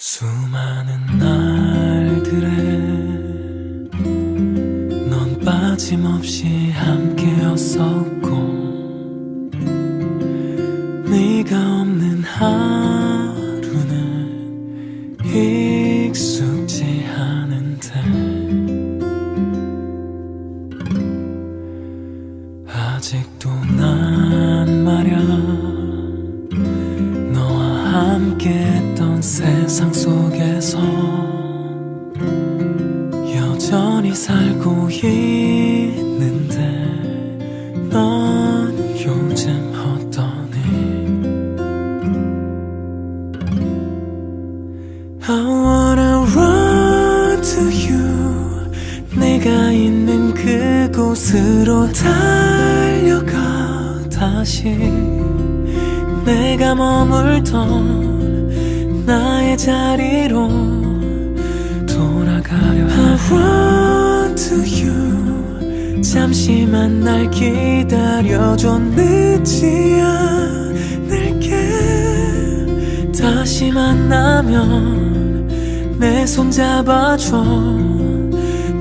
수많은 날들에 넌 빠짐없이 함께였었고, 네가 없는 하루는 익숙지 않은데, 아직도 난 말야 너와 함께했던 세상 속에서 여전히 살고 있는데, 넌 요즘 어떠니? I wanna run to you. 내가 있는 그곳으로 달려가 다시 내가 머물던 나의 자리로 돌아가려 해. I run to you. 잠시만 날 기다려줘. 늦지 않을게. 다시 만나면 내 손 잡아줘.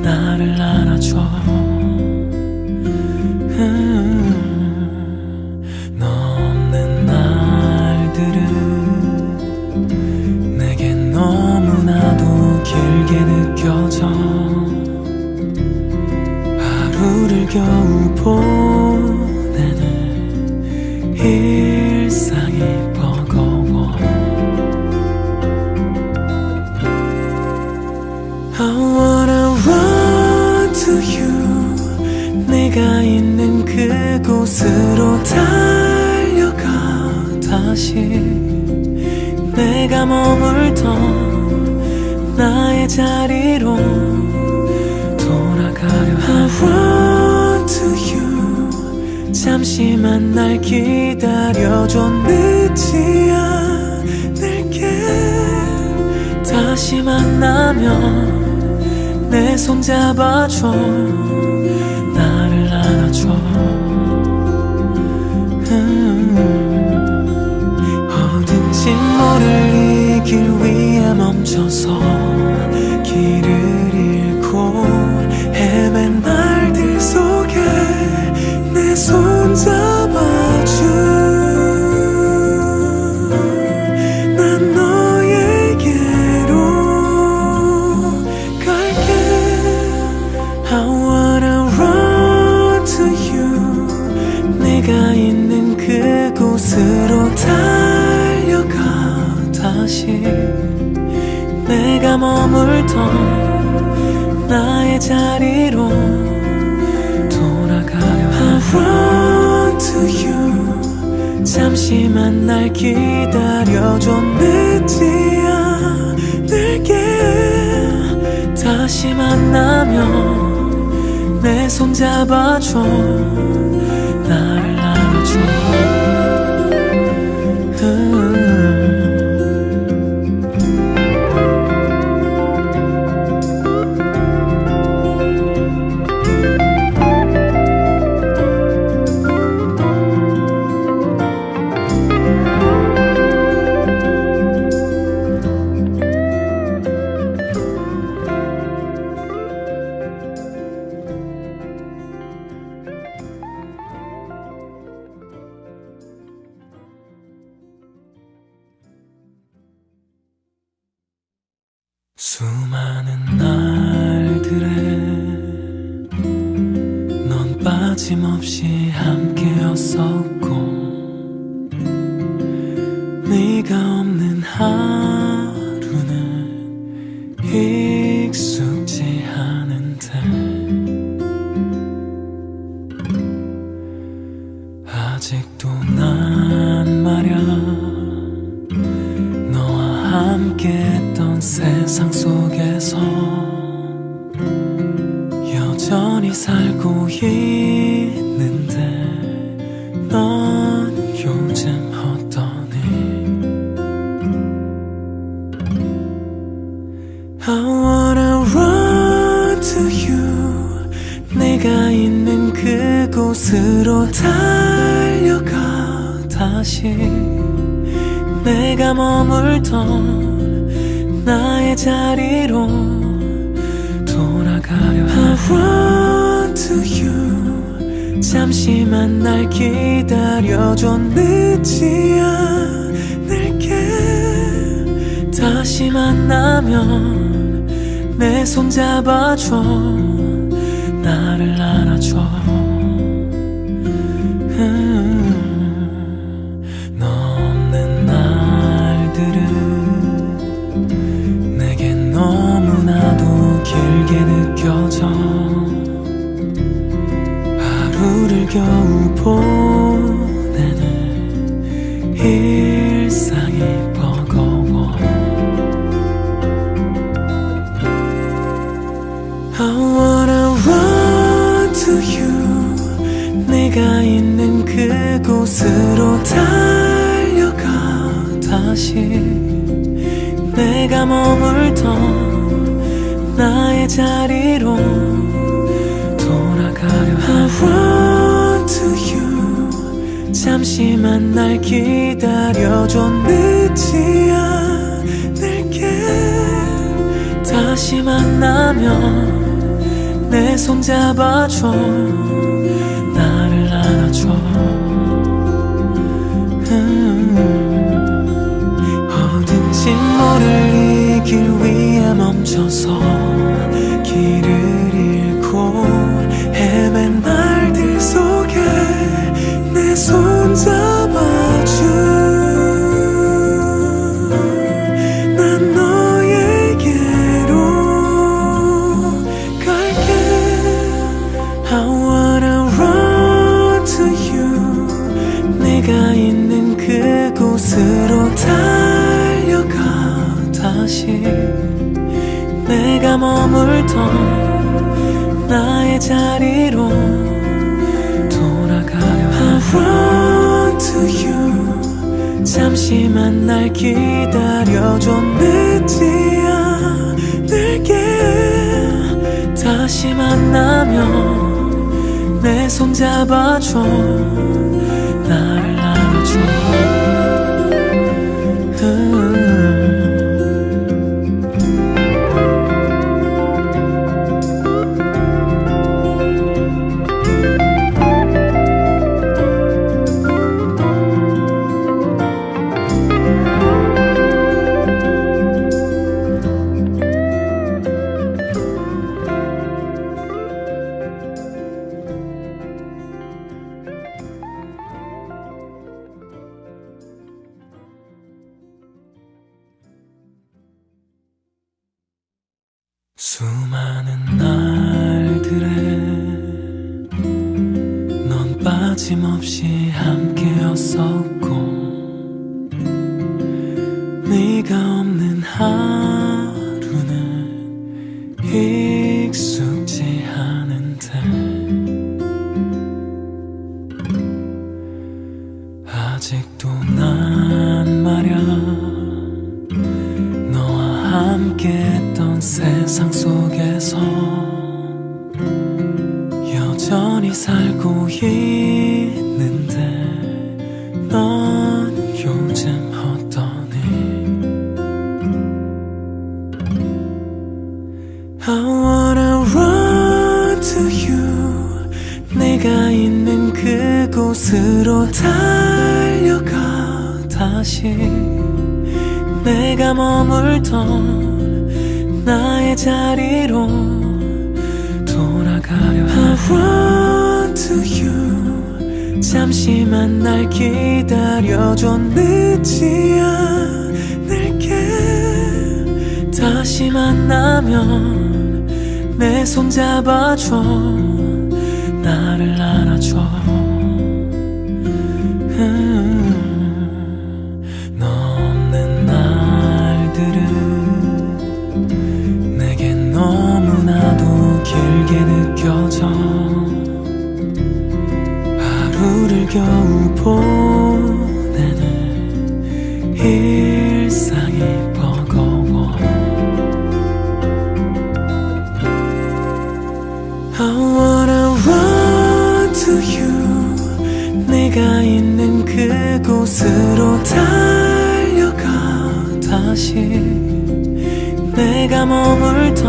나를 안아줘. 너 없는 날들은 내겐 너무나도 길게 느껴져. 하루를 겨우 보내는 일상이 버거워. I wanna run to you. 내가 있는 그곳으로 달려가 다시 내가 머물던 나의 자리로 돌아가려 해. I run to you. 잠시만 날 기다려줘. 늦지 않을게. 다시 만나면 내 손 잡아줘. 나를 안아줘. 어딘지 모를 이 길 위에 멈춰서 길을 잃고 헤맨 날들 속에 내 손 잡아줘. 난 너에게로 갈게. I wanna run to you. 내가 있는 그곳으로 달려가 다시 내가 머물던 나의 자리로 돌아가려 해. I run to you. 잠시만 날 기다려줘. 늦지 않을게. 다시 만나면 내 손 잡아줘. 나를 안아줘. 수많은 날들에 넌 빠짐없이 함께였었고, 네가 없는 하루는 익숙지 않은데, 아직도 난 말야 너와 함께했던 세상 속에서 여전히 살고 있는데, 넌 요즘 어떠니? I wanna run to you. 내가 있는 그곳으로 달려가 다시 내가 머물던 자리로 돌아가려 I want to you. 잠시만 날 기다려줘. 늦지 않을게. 다시 만나면 내 손 잡아줘. 나를 안아줘. 너 없는 날들은 내겐 너무나도 길게 느껴져. 하루를 겨우 보내는 일상이 버거워. I wanna run to you. 네가 있는 그곳으로 달려가. 다시 내가 머물던 나의 자리로 돌아가려 I run to you. 잠시만 날 기다려줘. 늦지 않을게. 다시 만나면 내 손 잡아줘. 나를 안아줘. 어딘지 모를 이 길 위에 멈춰서 길을 잃고 헤맨 날들 속에 내 손 잡아줘. 난 너에게로 갈게. I wanna run to you. 네가 있는 그곳으로 달려가. 다시 내가 머물던 나의 자리로 돌아가려 I run to you. 잠시만 날 기다려줘. 늦지 않을게. 다시 만나면 내 손 잡아줘. 나를 안아줘. 수많은 날들에 넌 빠짐없이 함께였었고 네가 없는 하루는 익숙지 않은데 아직도 난 말야 너와 함께했던 세상 속에서 여전히 살고 있는데 넌 요즘 어떠니? I wanna run to you. 네가 있는 그곳으로 달려가. 다시 내가 머물던 나의 자리로 돌아가려 I run to you. 잠시만 날 기다려줘. 늦지 않을게. 다시 만나면 내 손 잡아줘. 나를 안아줘. 너 없는 날들은 내겐 너무나도 길게 느껴져. 하루를 겨우 보내는 일상이 버거워. I wanna run to you. 네가 있는 그곳으로 달려가. 다시 내 내가 머물던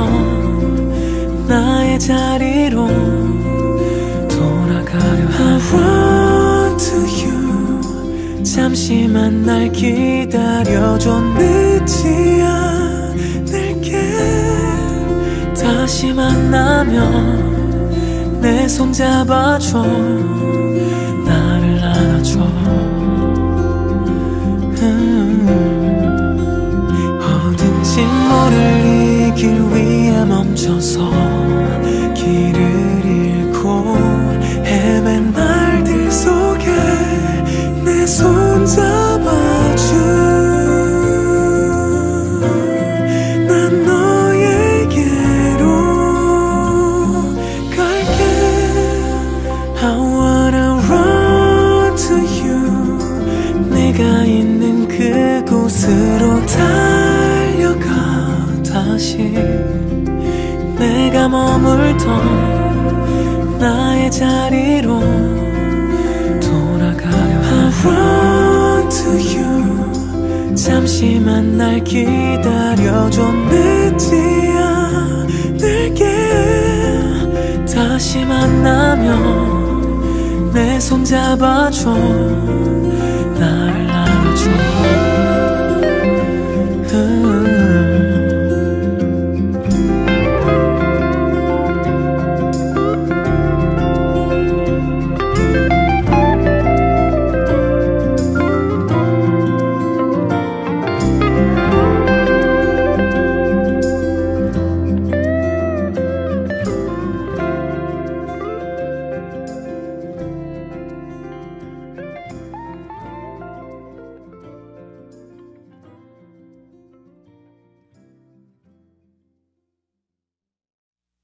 나의 자리로 돌아가려 I want to you. 잠시만 날 기다려줘. 늦지 않을게. 다시 만나면 내 손 잡아줘. 나를 안아줘. 어딘지 모를 이 길 위에 멈춰서 길을 잃고 헤맨 날들 속에 내 손 잡아줘. 난 너에게로 갈게. I wanna run to you. 내가 있는 그곳으로 달려가. 다시 내가 머물던 나의 자리로 돌아가려 I run to you. 잠시만 날 기다려줘. 늦지 않을게. 다시 만나면 내 손 잡아줘. 나를 안아줘.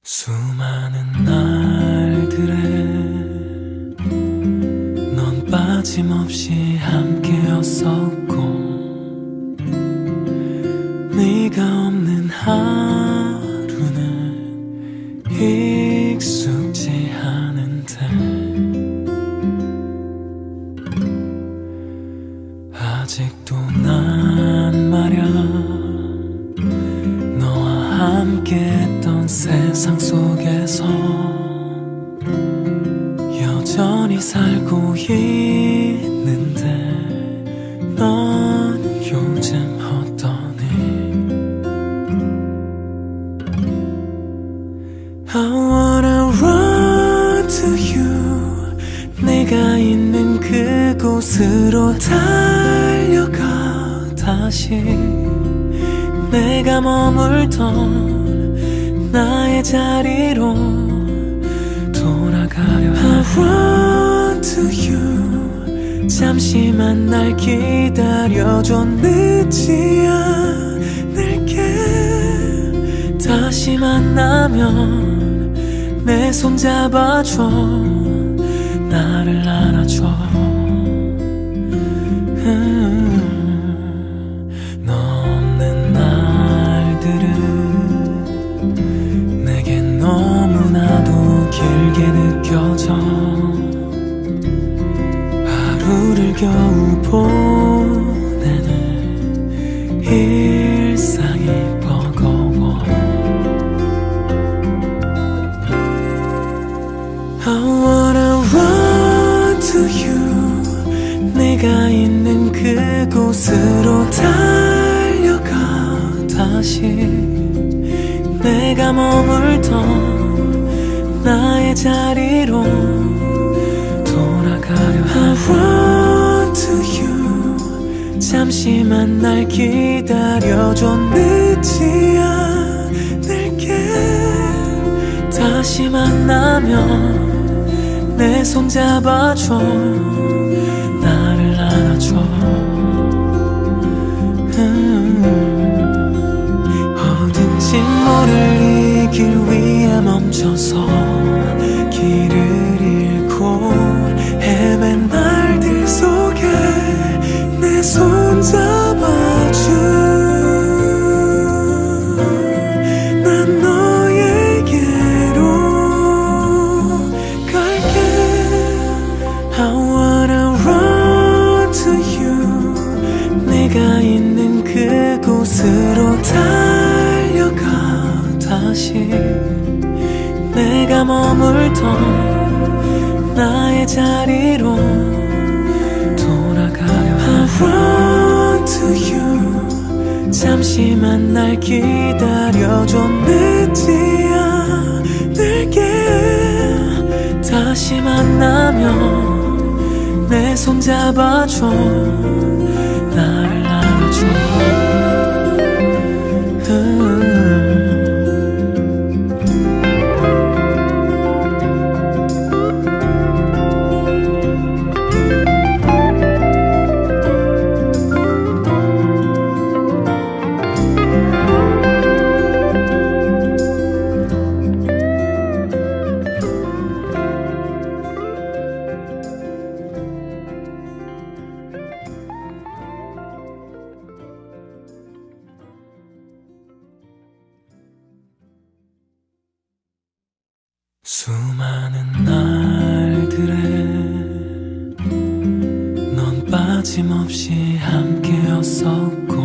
수많은 날들에 넌 빠짐없이 함께였었고 네가 없는 하루는 익숙지 않은데 아직도 난 말야 함께했던 세상 속에서 여전히 살고 있는데 넌 요즘 어떠니? I wanna run to you. 내가 있는 그곳으로 달려가. 다시 내가 머물던 나의 자리로 돌아가려 I run to you. 잠시만 날 기다려줘. 늦지 않을게. 다시 만나면 내 손 잡아줘. 나를 안아줘. 길게 느껴져. 하루를 겨우 보내는 일상이 버거워. I wanna run to you. 내가 있는 그곳으로 달려가. 다시 내가 머물던 나의 자리로 돌아가려 I run to you. 잠시만 날 기다려줘. 늦지 않을게. 다시 만나면 내 손 잡아줘. 나를 안아줘. 어딘지 모를 이 길 위에 멈춰서 길을 잃고 헤맨 날들 속에 내 손 잡아줘. 난 너에게로 갈게. I wanna run to you. 머물던 나의 자리로 돌아가려 I run to you 잠시만 날 기다려줘 늦지 않을게 다시 만나면 내 손 잡아줘 나를 안아줘 수많은 날들에 넌 빠짐없이 함께였었고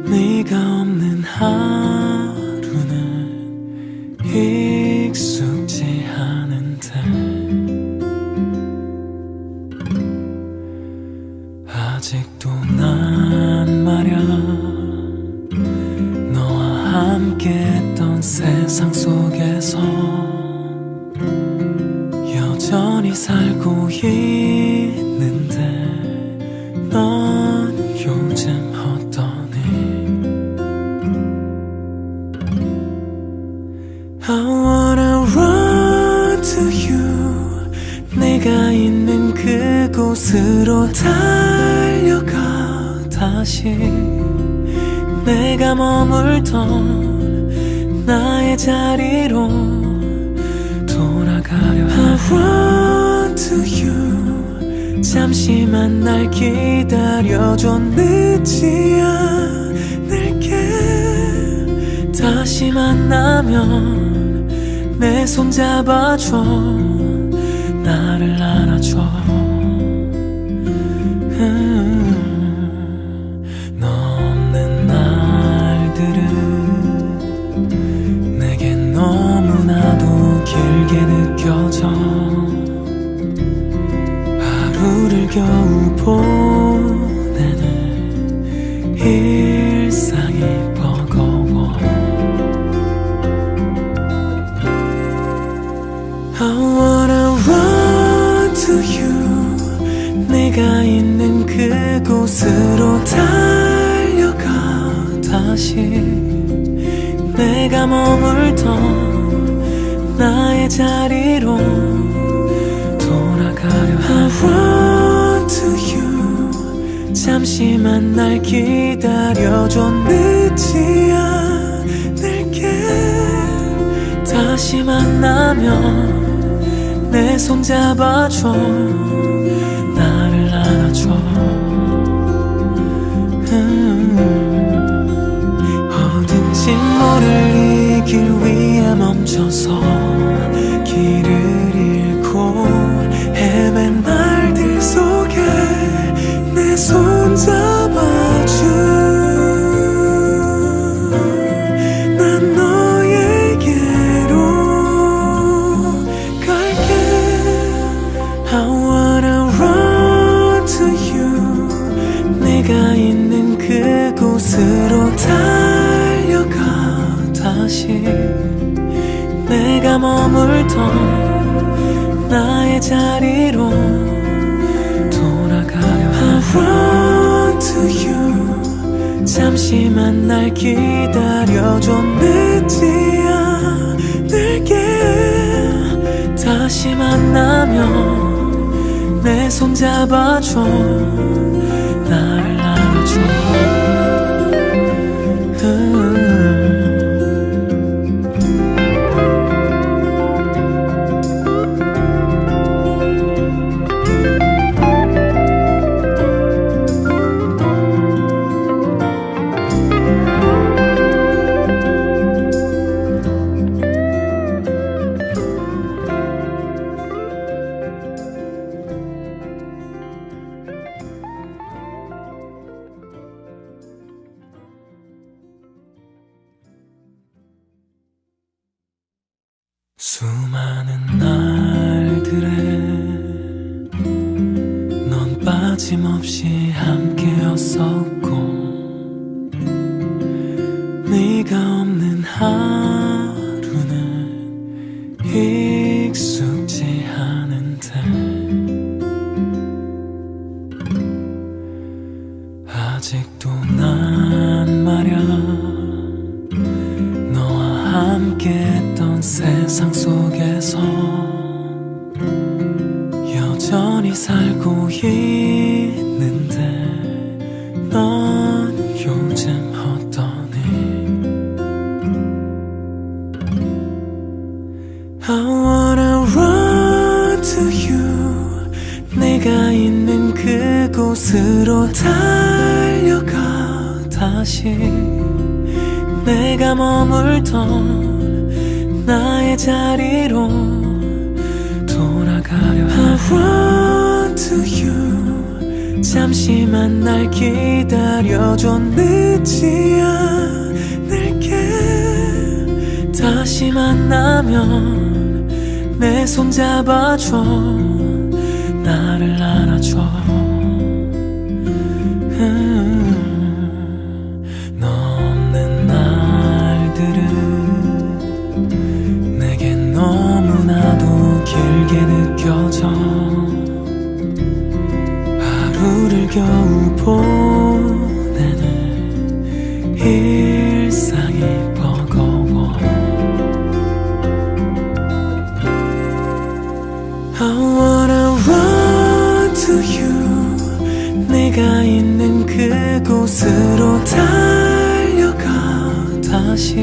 네가 없는 하루는 익숙지 않은데 아직도 난 말야 너와 함께했던 세상 속에서 여전히 살고 있는데 넌 요즘 어떠니 I wanna run to you 네가 있는 그곳으로 달려가 다시 내가 머물던 나의 자리로 돌아가려 I run to you 잠시만 날 기다려줘 늦지 않을게 다시 만나면 내 손 잡아줘 나를 안아줘 너 없는 날들은 내겐 너무나도 길게 느껴져 하루를 겨우 보내는 일상이 버거워 I wanna run to you 네가 있는 그곳으로 달려가 다시 내가 머물던 나의 자리로 돌아가려 I run to you 잠시만 날 기다려줘 늦지 않을게 다시 만나면 내 손 잡아줘 나를 안아줘 어딘지 모를 이 길 위에 멈춰서 길을 잃고 헤맨 날들 속에 내 손 잡아줘 난 너에게로 갈게 I wanna run to you 네가 있는 그곳으로 달려가 다시 내가 머물던 나의 자리로 돌아가려 I run to you 잠시만 날 기다려줘 늦지 않을게 다시 만나면 내 손 잡아줘 나를 안아줘 수많은 날들에 넌 빠짐없이 함께였었고 네가 없는 하루는 익숙지 않은데 아직도 난 말야 너와 함께했던 세상 속에서 여전히 살고 있는데 넌 요즘 어떠니? I wanna run to you 내가 있는 그곳으로 달려가 다시 내가 머물던 나의 자리로 돌아가려 I run to you 잠시만 날 기다려줘 늦지 않을게 다시 만나면 내 손 잡아줘 나를 안아줘 너 없는 날들은 내겐 너무나도 길게 느껴져 하루를 겨우 보내는 일상이 버거워 I wanna run to you 네가 있는 그곳으로 달려가 다시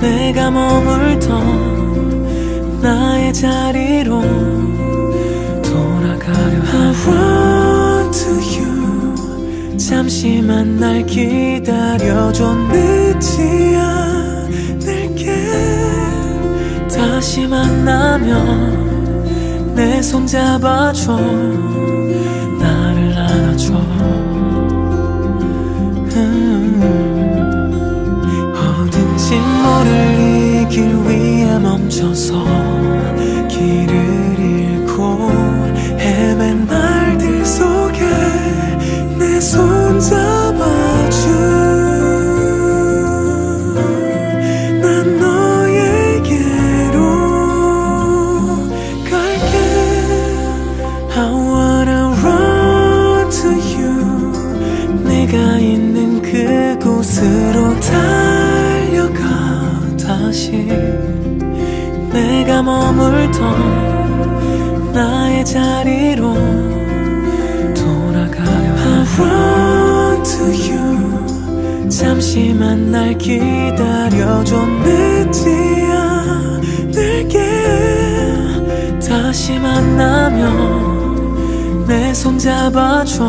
내가 머물던 나의 자리로 돌아가려 I run to you 잠시만 날 기다려줘 늦지 않을게 다시 만나면 내 손 잡아줘 나를 안아줘 어딘지 모를 이 길 위에 멈춰서 길을 잃고 헤맨 날들 속에 내 손 잡아줘 난 너에게로 갈게 I wanna run to you 네가 있는 그곳으로 달려가 다시 내가 머물던 나의 자리로 돌아가려 I run to you 잠시만 날 기다려줘 늦지 않을게 다시 만나면 내 손 잡아줘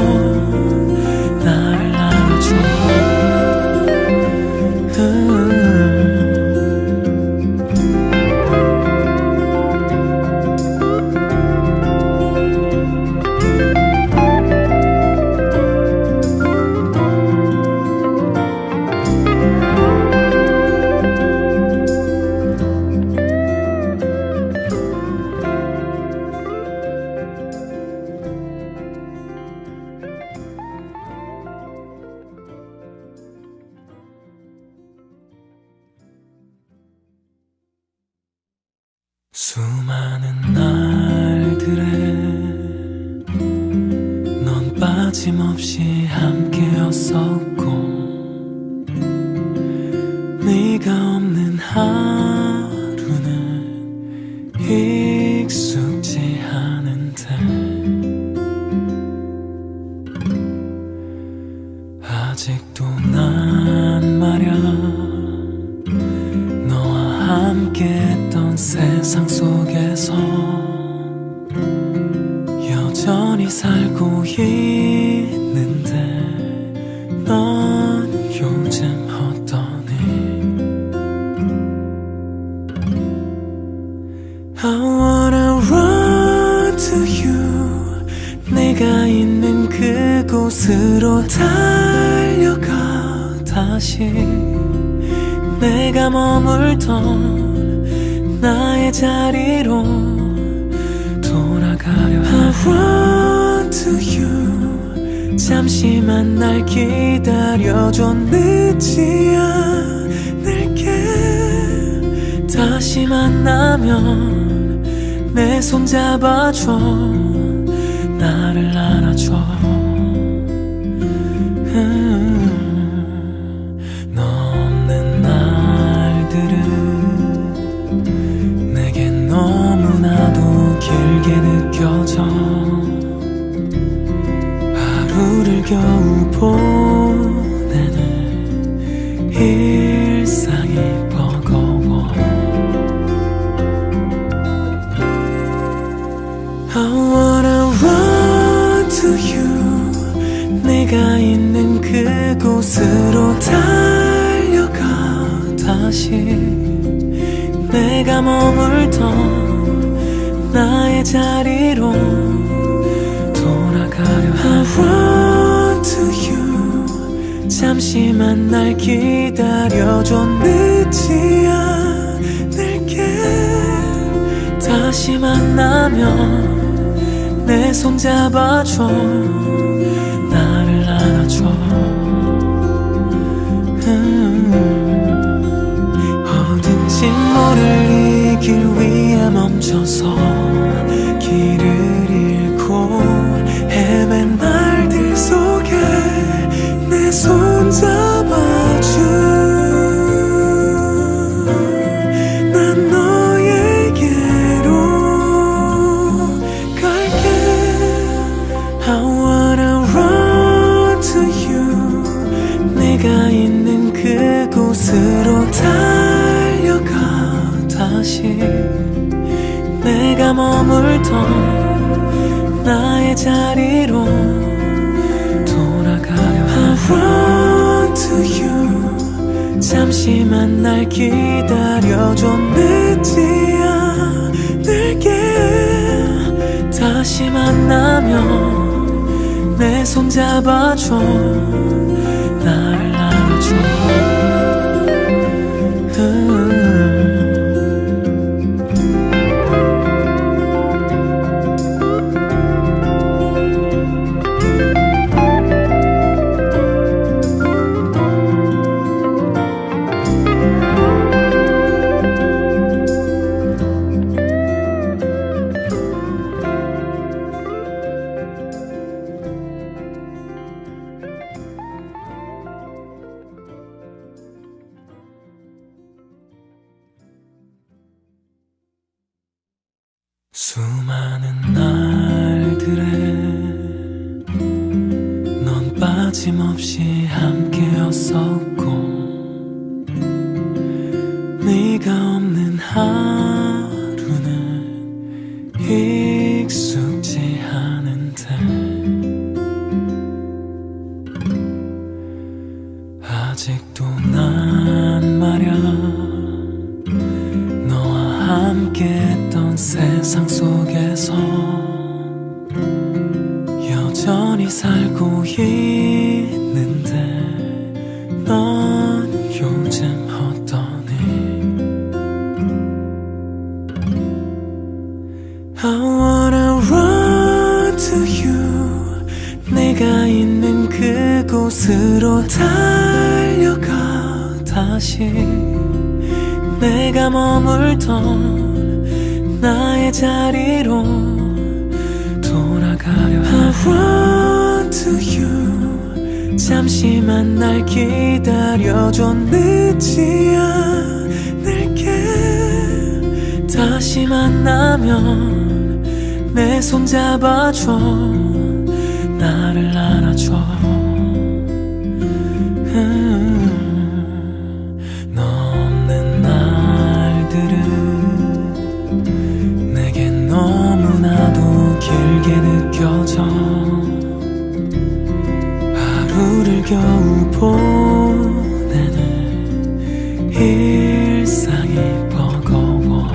나를 안아줘 수많은 날들에 넌 빠짐없이 함께였었고 네가 없는 하루는 익숙지 않은데 아직도 난 말야 너와 함께했던 세상 속에서 여전히 살고 있는데 넌 요즘 어떠니? I wanna run to you 네가 있는 그곳으로 달려가 다시 내가 머물던 나의 자리로 돌아가려 I want to you 잠시만 날 기다려줘 늦지 않을게 다시 만나면 내 손 잡아줘 나를 안아줘 너 없는 날들은 내겐 너무나도 길게 느껴져 하루를 겨우 보내는 일상이 버거워 I wanna run to you 네가 있는 그곳으로 달려가 다시 내가 머물던 나의 자리로 돌아가려 I run to you 잠시만 날 기다려줘 늦지 않을게 다시 만나면 내 손 잡아줘 나를 안아줘 어딘지 모를 이 길 위에 멈춰서 길을 잃고 헤맨 날들 속에 내 손 잡아줘 난 너에게로 갈게 I wanna run to you 네가 있는 그곳으로 달려가 다시 내가 머물던 나의 자리로 돌아가려 I run to you 잠시만 날 기다려줘 늦지 않을게 다시 만나면 내 손 잡아줘 나를 안아줘 수많은 날들에 넌 빠짐없이 함께였었고 네가 없는 하루는 익숙지 않은데 아직도 난 말야 너와 함께했던 세상 속에서 여전히 살고 있는데 넌 요즘 어떠니 I wanna run to you 네가 있는 그곳으로 달려가 다시 내가 머물던 나의 자리로 돌아가려 I run to you 잠시만 날 기다려줘 늦지 않을게 다시 만나면 내 손 잡아줘 나를 안아줘 너 없는 날들은 내겐 너무나도 길게 느껴져 하루를 겨우 보내는 일상이 버거워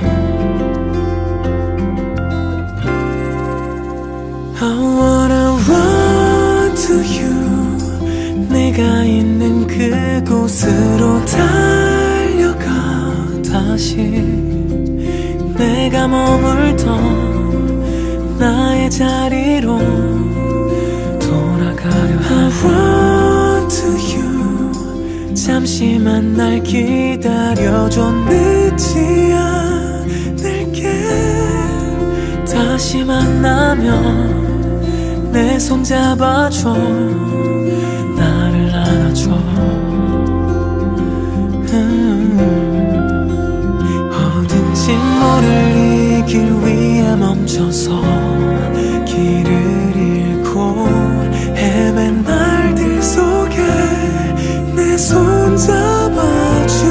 I wanna run to you 네가 있는 그곳으로 달려가 다시 내가 머물던 나의 자리로 돌아가려 I want to you. 잠시만 날 기다려줘. 늦지 않을게. 다시 만나면 내 손 잡아줘. 나를 안아줘. 어딘지 모를 이 길 위에 멈춰서 길을 잃고 헤맨 날들 속에 내 손 잡아줘.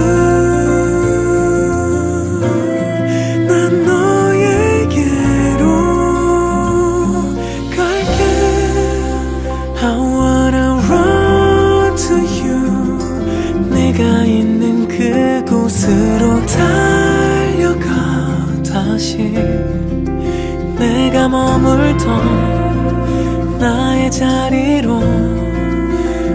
난 너에게로 갈게. I wanna run to you. 내가 있는 그곳으로 달려가. 다시 내가 머물던 나의 자리로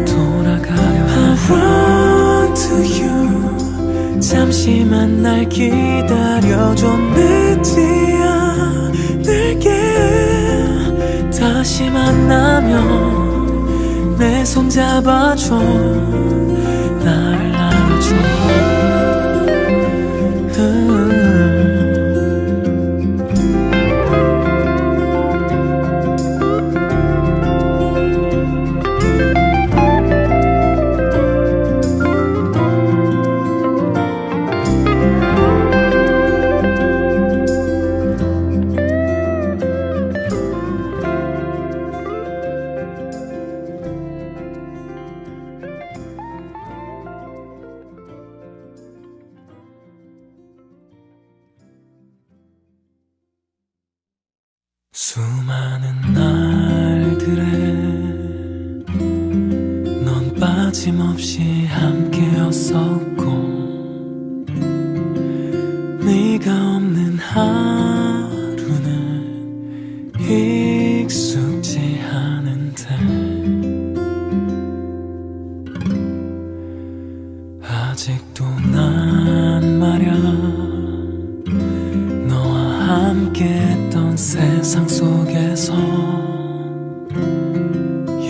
돌아가려 I run to you. 잠시만 날 기다려줘. 늦지 않을게. 다시 만나면 내 손 잡아줘. 나를 안아줘. 수많은 날들에 넌 빠짐없이 함께였었고 네가 없는 하루는 익숙지 않은데 아직도 난 말야 함께했던 세상 속에서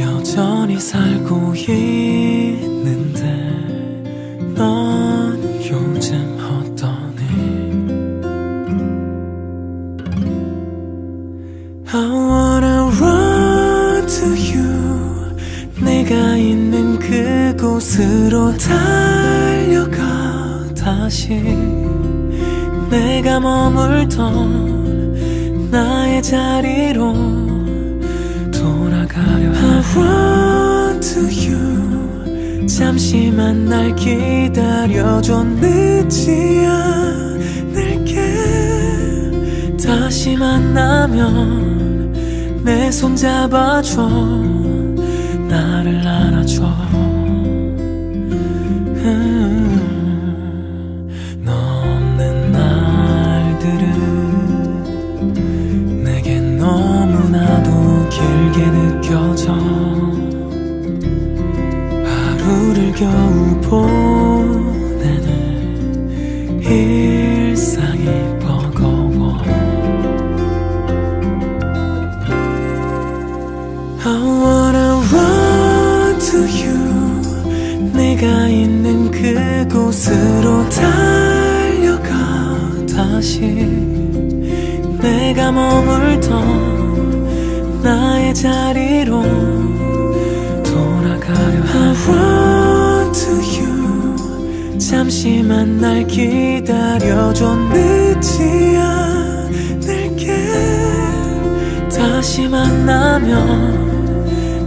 여전히 살고 있는데 넌 요즘 어떠니? I wanna run to you. 내가 있는 그곳으로 달려가. 다시 내가 머물던 나의 자리로 돌아가려 I run to you. 잠시만 날 기다려줘. 늦지 않을게. 다시 만나면 내 손 잡아줘. 나를 안아줘. 길게 느껴져. 하루를 겨우 보내는 일상이 버거워. I wanna run to you. 내가 있는 그곳으로 달려가. 다시 내가 머물던 나의 자리로 돌아가려 I run to you. 잠시만 날 기다려줘. 늦지 않을게. 다시 만나면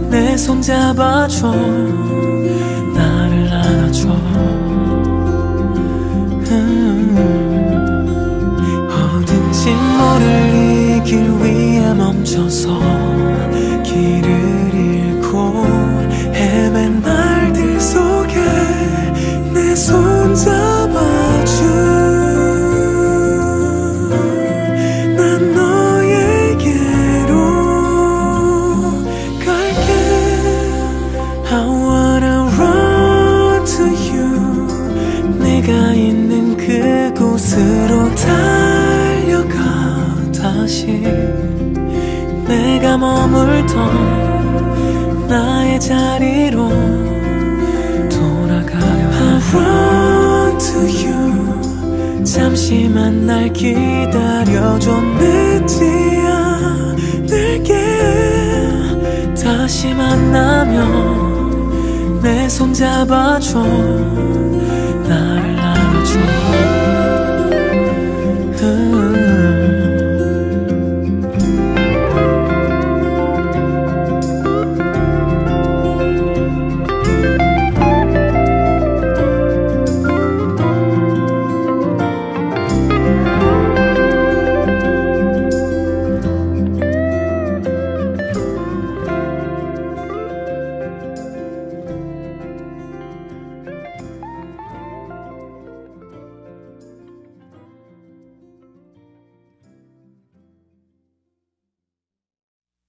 내 손 잡아줘. 나를 안아줘. 어딘지 모를 이 길 위에 멈춰서 길을 잃고 헤맨 날들 속에 내 손 잡아줘. 난 너에게로 갈게. I 자리로 돌아가려 I run to you 잠시만 날 기다려줘 늦지 않을게 다시 만나면 내 손 잡아줘 나를 안아줘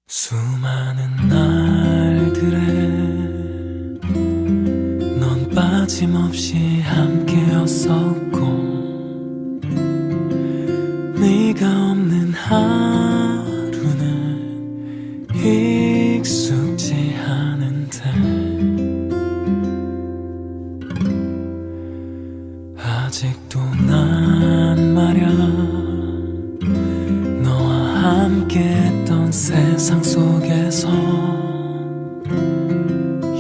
수많은 날들에 넌 빠짐없이 함께였었고 네가 없는 하루는 익숙지 않은데 아직도 난 말야 함께했던 세상 속에서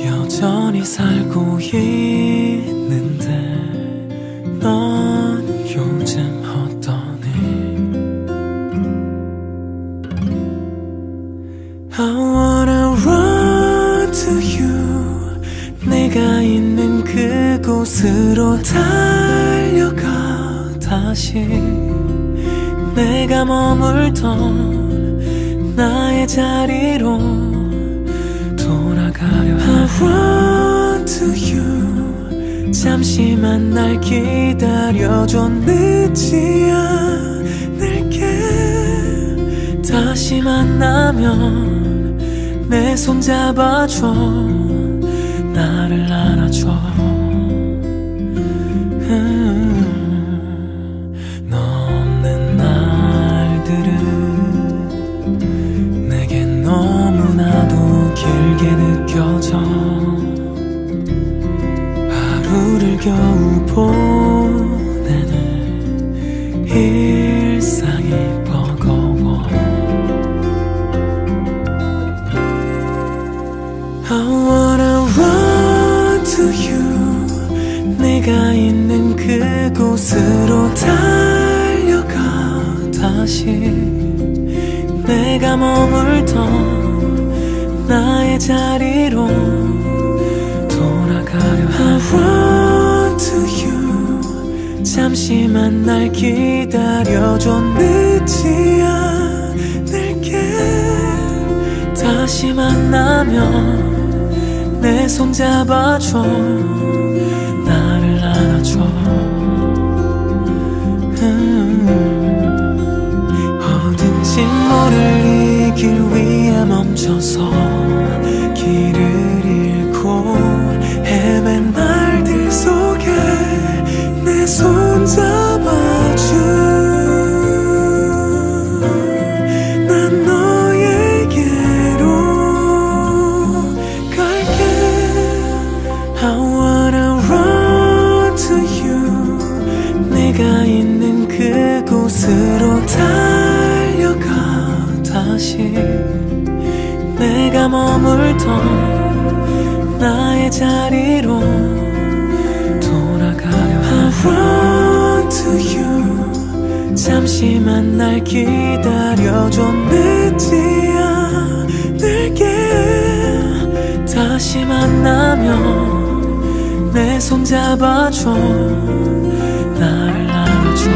여전히 살고 있는데 넌 요즘 어떠니 I wanna run to you 네가 있는 그곳으로 달려가 다시 내가 머물던 나의 자리로 돌아가려 I run to you 잠시만 날 기다려줘 늦지 않을게 다시 만나면 내 손 잡아줘 나를 안아줘 길게 느껴져 하루를 겨우 보내는 일상이 버거워 I wanna run to you 네가 있는 그곳으로 달려가 다시 내가 머물던 나의 자리로 돌아가려 I run to you 잠시만 날 기다려줘 늦지 않을게 다시 만나면 내 손 잡아줘 나를 안아줘 어딘지 모를 이 길 위에 멈춰서 길을 잃고 헤맨 날들 속에 내 손 잡아줘 난 너에게로 갈게 I wanna run to you 네가 있는 그곳으로 달려가 다시 내가 머물던 나의 자리로 돌아가려 I run to you 잠시만 날 기다려줘 늦지 않을게 다시 만나면 내 손 잡아줘 나를 안아줘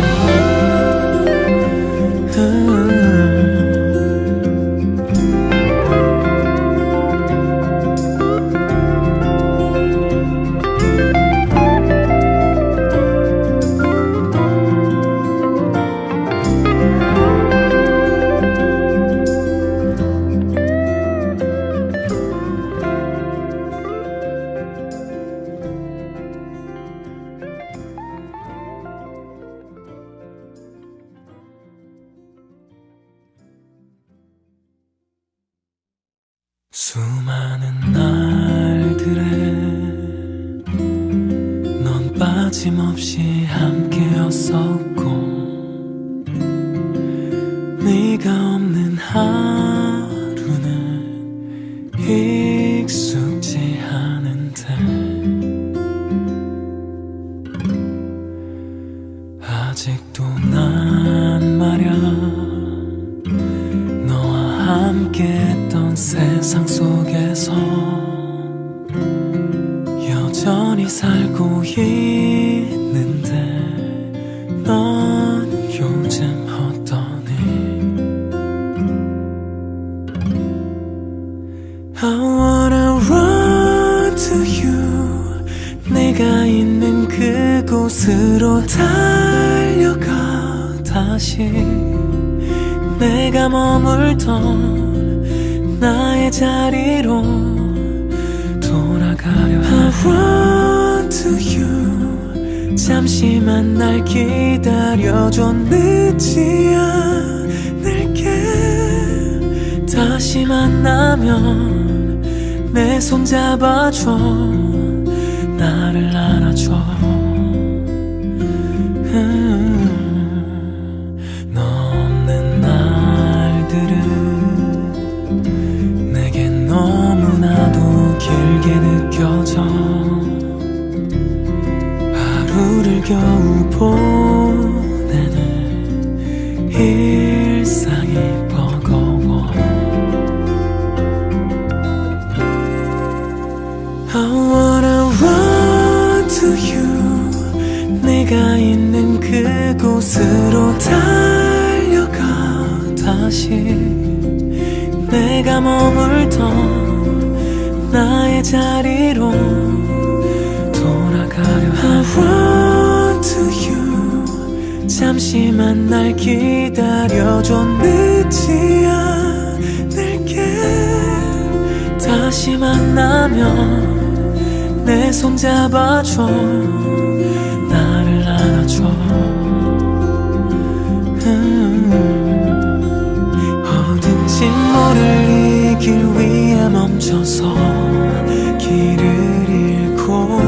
수많은 날 빠짐없이 함께였었고 네가 없는 하루는 익숙지 않은데 아직도 난 말야 너와 함께했던 세상 속에서 여전히 살고 있는데 넌 요즘 어떠니? I wanna run to you 네가 있는 그곳으로 달려가 다시 내가 머물던 나의 자리로 돌아가려 I run to you 잠시만 날 기다려줘 늦지 않을게 다시 만나면 내 손 잡아줘 나를 안아줘 너 없는 날들은 내겐 너무나도 길게 느껴져 하루를 겨우 보내는 일상이 버거워 I wanna run to you 네가 있는 그곳으로 달려가 다시 내가 머물던 나의 자리로 돌아가려 I run to you 잠시만 날 기다려줘 늦지 않을게 다시 만나면 내 손 잡아줘 나를 안아줘 어딘지 모를 이 길 위에 멈춰서 길을 잃고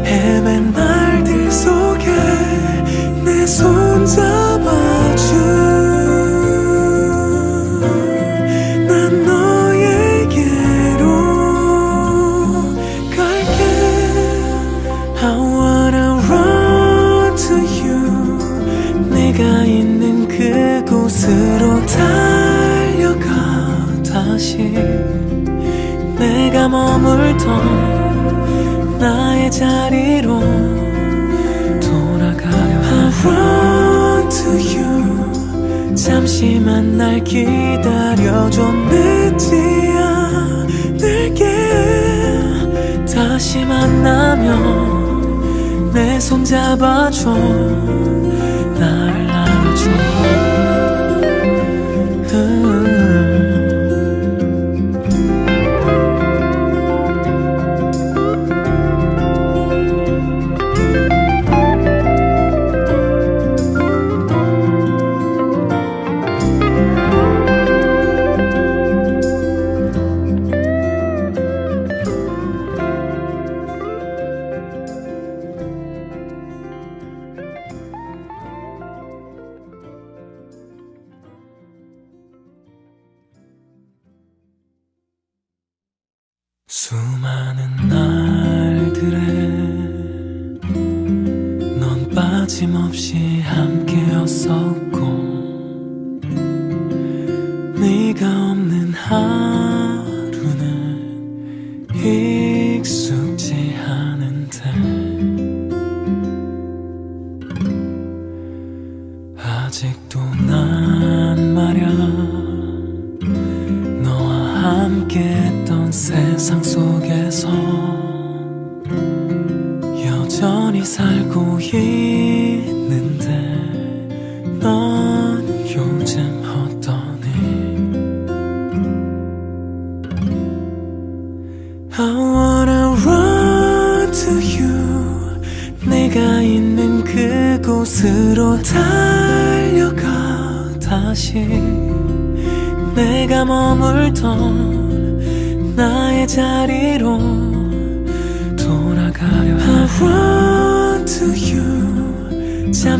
헤맨 날들 속에 내 손 잡아줘 난 너에게로 갈게 I wanna run to you 네가 있는 그곳으로 달려가 다시 내가 머물던 나의 자리로 돌아가려 I run to you 잠시만 날 기다려줘 늦지 않을게 다시 만나면 내 손 잡아줘 나를 안아줘 수많은 날들에 넌 빠짐없이 함께였었고 네가 없는 하루는 익숙지 않은데 아직도 난 말야 너와 함께했던 세상 속에서 여전히 살고 있는데 넌 요즘 어떠니? I wanna run to you 네가 있는 그곳으로 달려가 다시 내가 머물던 나의 자리로 돌아가려 I run to you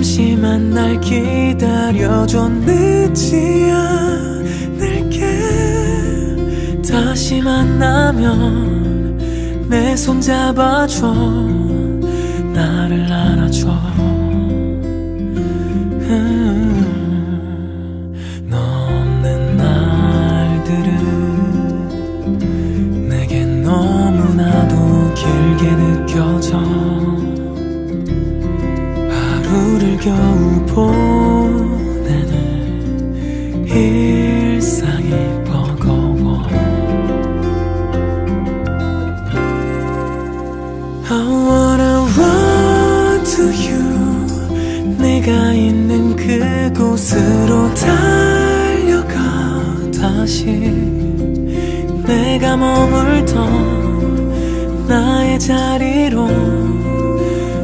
잠시만 날 기다려줘. 늦지 않을게. 다시 만나면 내 손 잡아줘. 나를 안아줘. 너 없는 날들은 내겐 너무나도 길게 느껴져. 하루를 겨우 보내는 일상이 버거워. I wanna run to you. 내가 있는 그곳으로 달려가. 다시 내가 머물던 나의 자리로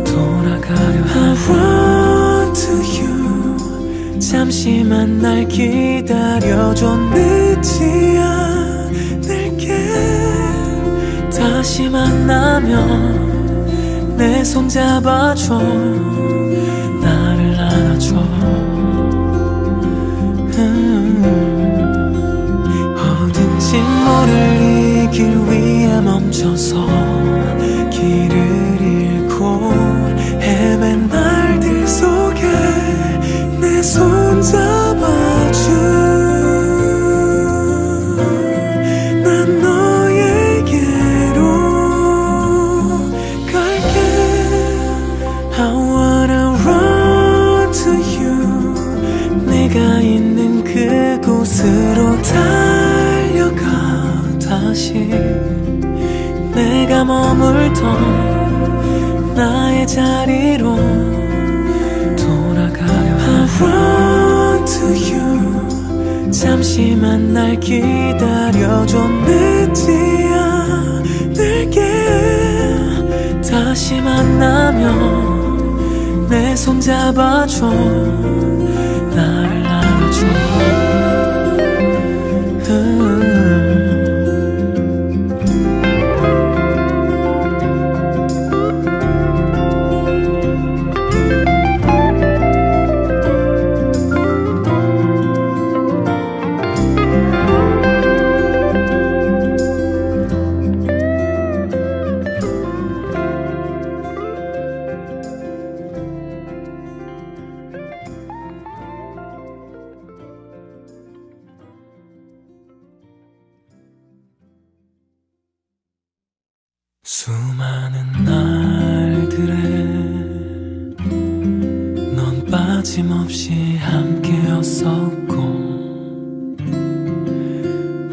돌아가려 해. I run to you. 잠시만 날 기다려줘. 늦지 않을게. 다시 만나면 내 손 잡아줘. 나를 안아줘. 어딘지 모를 이 길 위에 멈춰서 길을 잃고 헤맨 날들 속에 내 손 잡아줘. 난 너에게로 갈게. I wanna run to you. 내가 있는 그곳으로 달려가. 다시 내가 머물던 나의 자리로 돌아가려 해. I run to you. 잠시만 날 기다려줘. 늦지 않을게. 다시 만나면 내 손 잡아줘. 나를 안아줘. 수많은 날들에 넌 빠짐없이 함께였었고,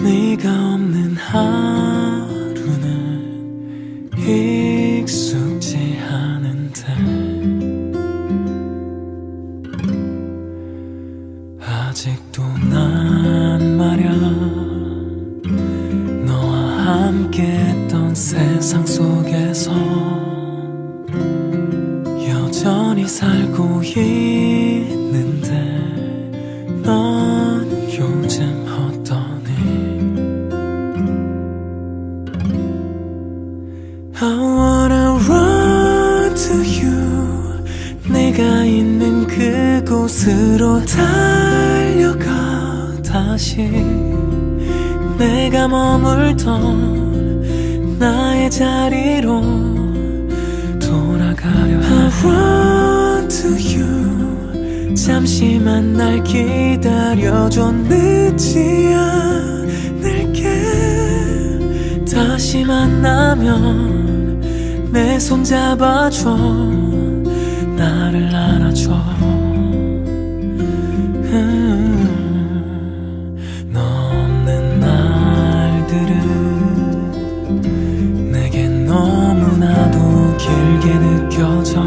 네가 없는 하루는 익숙지 않은데 아직도 난 말야 너와 함께했던 세상 속에서 여전히 살고 있는데 넌 요즘 어떠니? I wanna run to you. 내가 있는 그곳으로 달려가. 다시 내가 머물던 나의 자리로 돌아가려 해. I run to you. 잠시만 날 기다려줘. 늦지 않을게. 다시 만나면 내 손 잡아줘. 나를 안아줘. 너 없는 날들은 내겐 너무나도 길게 느껴져.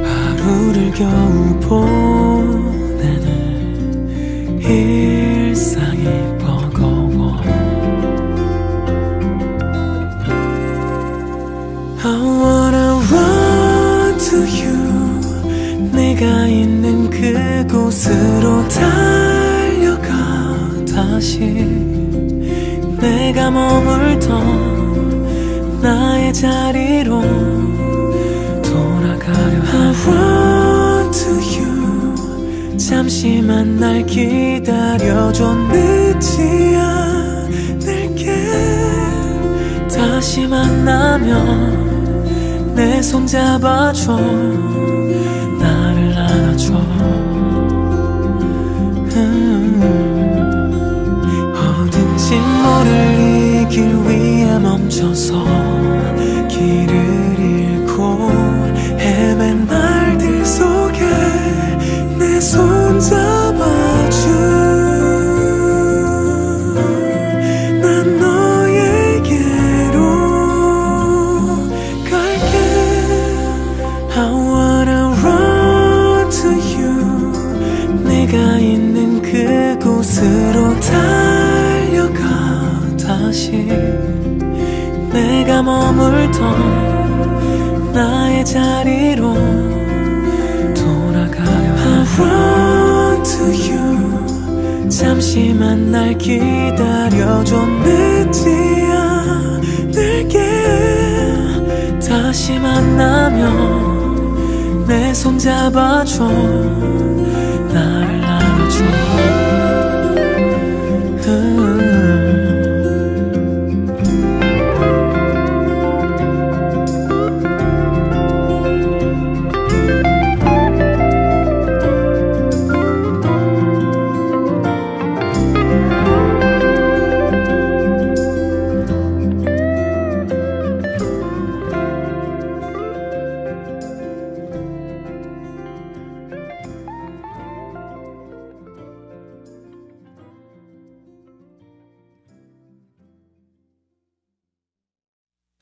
하루를 겨우 보내는 일상이 버거워. I wanna run to you. 내가 있는 그곳으로 달려가. 다시 내가 머물던 나의 자리로 돌아가려 해. I run to you. 잠시만 날 기다려줘. 늦지 않을게. 다시 만나면 내 손 잡아줘. 나를 안아줘. 어딘지 모를 이 길 위에 멈춰서 길을 잃고 헤맨 날들 속에 내 손 잡아줘. 난 너에게로 갈게. I wanna run to you. 내가 있는 그곳으로 달려가. 다시 내가 머물던 나의 자리로 돌아가려 해. I run to you. 잠시만 날 기다려줘. 늦지 않을게. 다시 만나면 내 손 잡아줘. 나를 안아줘.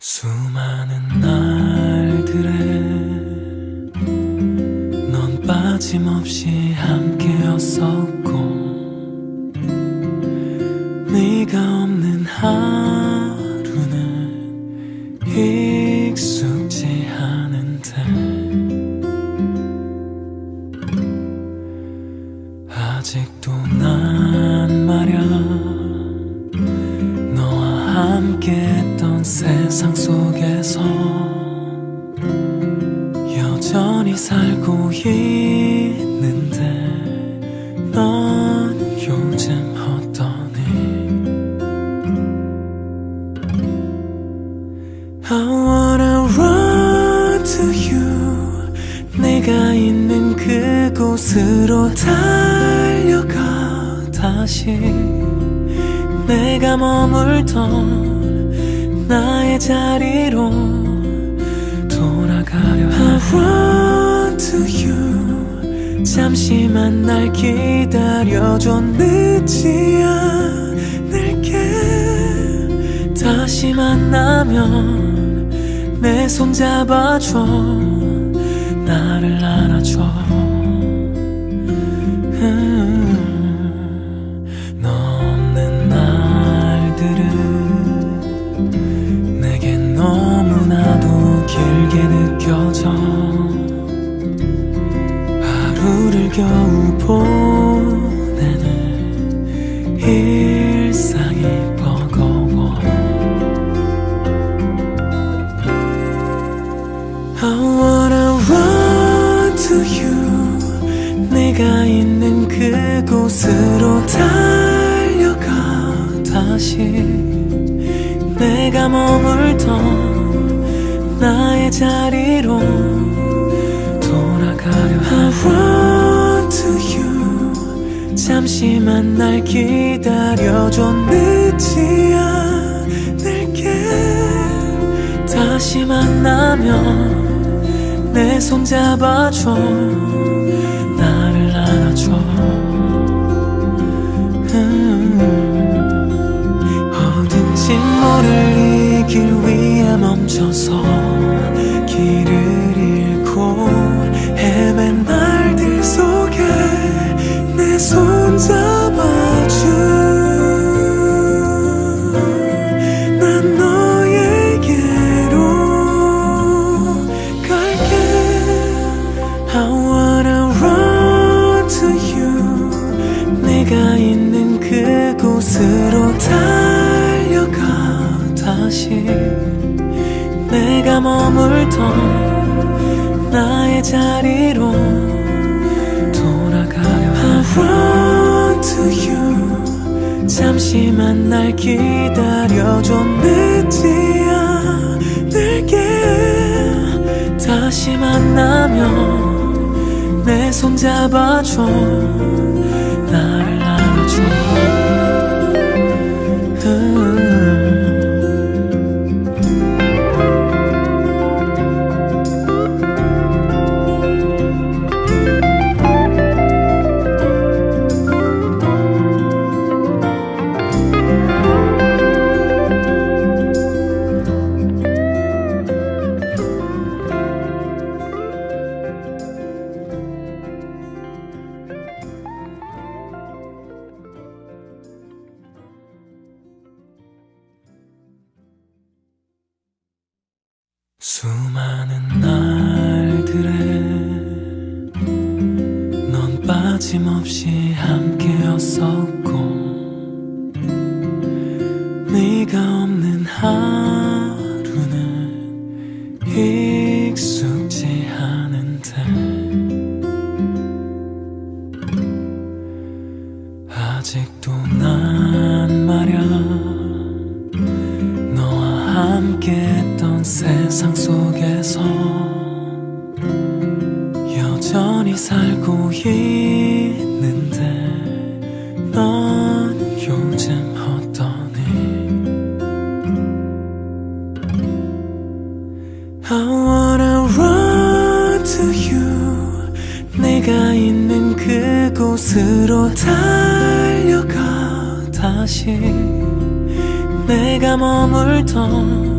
수많은 날들에 넌 빠짐없이 함께였었고 네가 없는 하루는 익숙지 않은데 아직도 난 말야 너와 함께했던 세상 속에서 여전히 살고 있는데 넌 요즘 어떠니? I wanna run to you. 내가 있는 그곳으로 달려가. 다시 내가 머물던 나의 자리로 돌아가려 해. I run to you. 잠시만 날 기다려줘. 늦지 않을게. 다시 만나면 내 손 잡아줘. 나를 안아줘. 너 없는 날들은 내겐 너무나도 길게 느껴져. 하루를 겨우 보내는 일상이 버거워. I wanna run to you. 내가 있는 그곳으로 달려가. 다시 내가 머물던 나의 자리로 돌아가려 해. I run to you. 잠시만 날 기다려줘. 늦지 않을게. 다시 만나면 내 손 잡아줘. 나를 안아줘. 어딘지 모를 이 길 위에 멈춰서 길을 잃고 헤맨 날들 속에 내 손 잡아줘. 난 너에게로 갈게. I wanna run to you. 내가 있는 그곳으로 달려가. 다시 내가 머물던 나의 자리로 돌아가려 I run to you 잠시만 날 기다려줘 늦지 않을게 다시 만나면 내 손 잡아줘 나를 안아줘 수많은 날들에 넌 빠짐없이 함께였었고 네가 없는 하루는 익숙지 않은데 아직도 난 말야 함께했던 세상 속에서 여전히 살고 있는데 넌 요즘 어떠니 I wanna run to you 내가 있는 그곳으로 달려가 다시 내가 머물던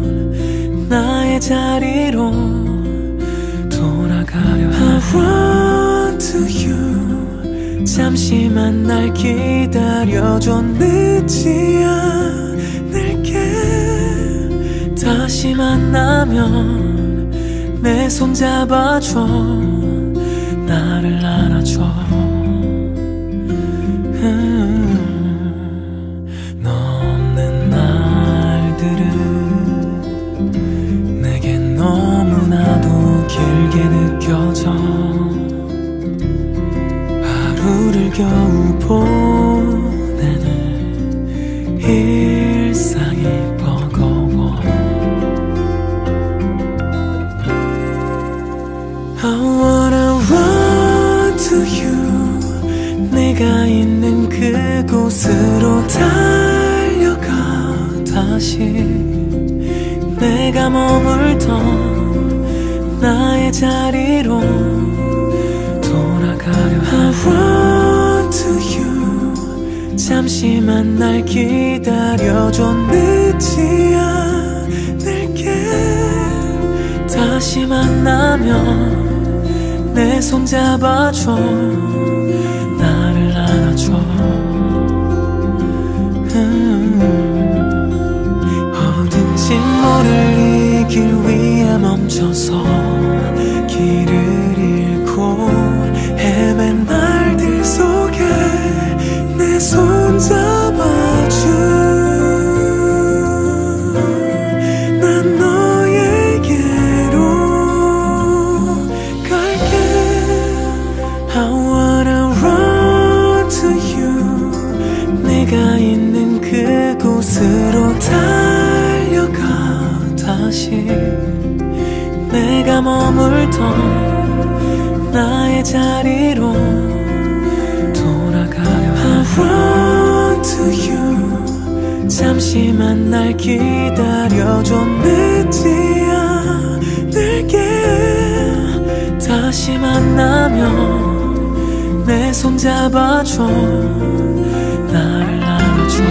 나의 자리로 돌아가려 I run to you 잠시만 날 기다려줘 늦지 않을게 다시 만나면 내 손 잡아줘 나를 안아줘 길게 느껴져 하루를 겨우 보내는 일상이 버거워 I wanna run to you 내가 있는 그곳으로 달려가 다시 내가 머물던 나의 자리로 돌아가려 I run to you 잠시만 날 기다려줘 늦지 않을게 다시 만나면 내 손 잡아줘 나를 안아줘 어딘지 모를 이 길 위에 멈춰서 길을 잃고 헤맨 날들 속에 내 손 잡아줘 난 너에게로 갈게 I wanna run to you 내가 있는 그곳으로 달려가 다시 내가 머물던 나의 자리로 돌아가려 I run to you 잠시만 날 기다려줘 늦지 않을게 다시 만나면 내 손 잡아줘 나를 안아줘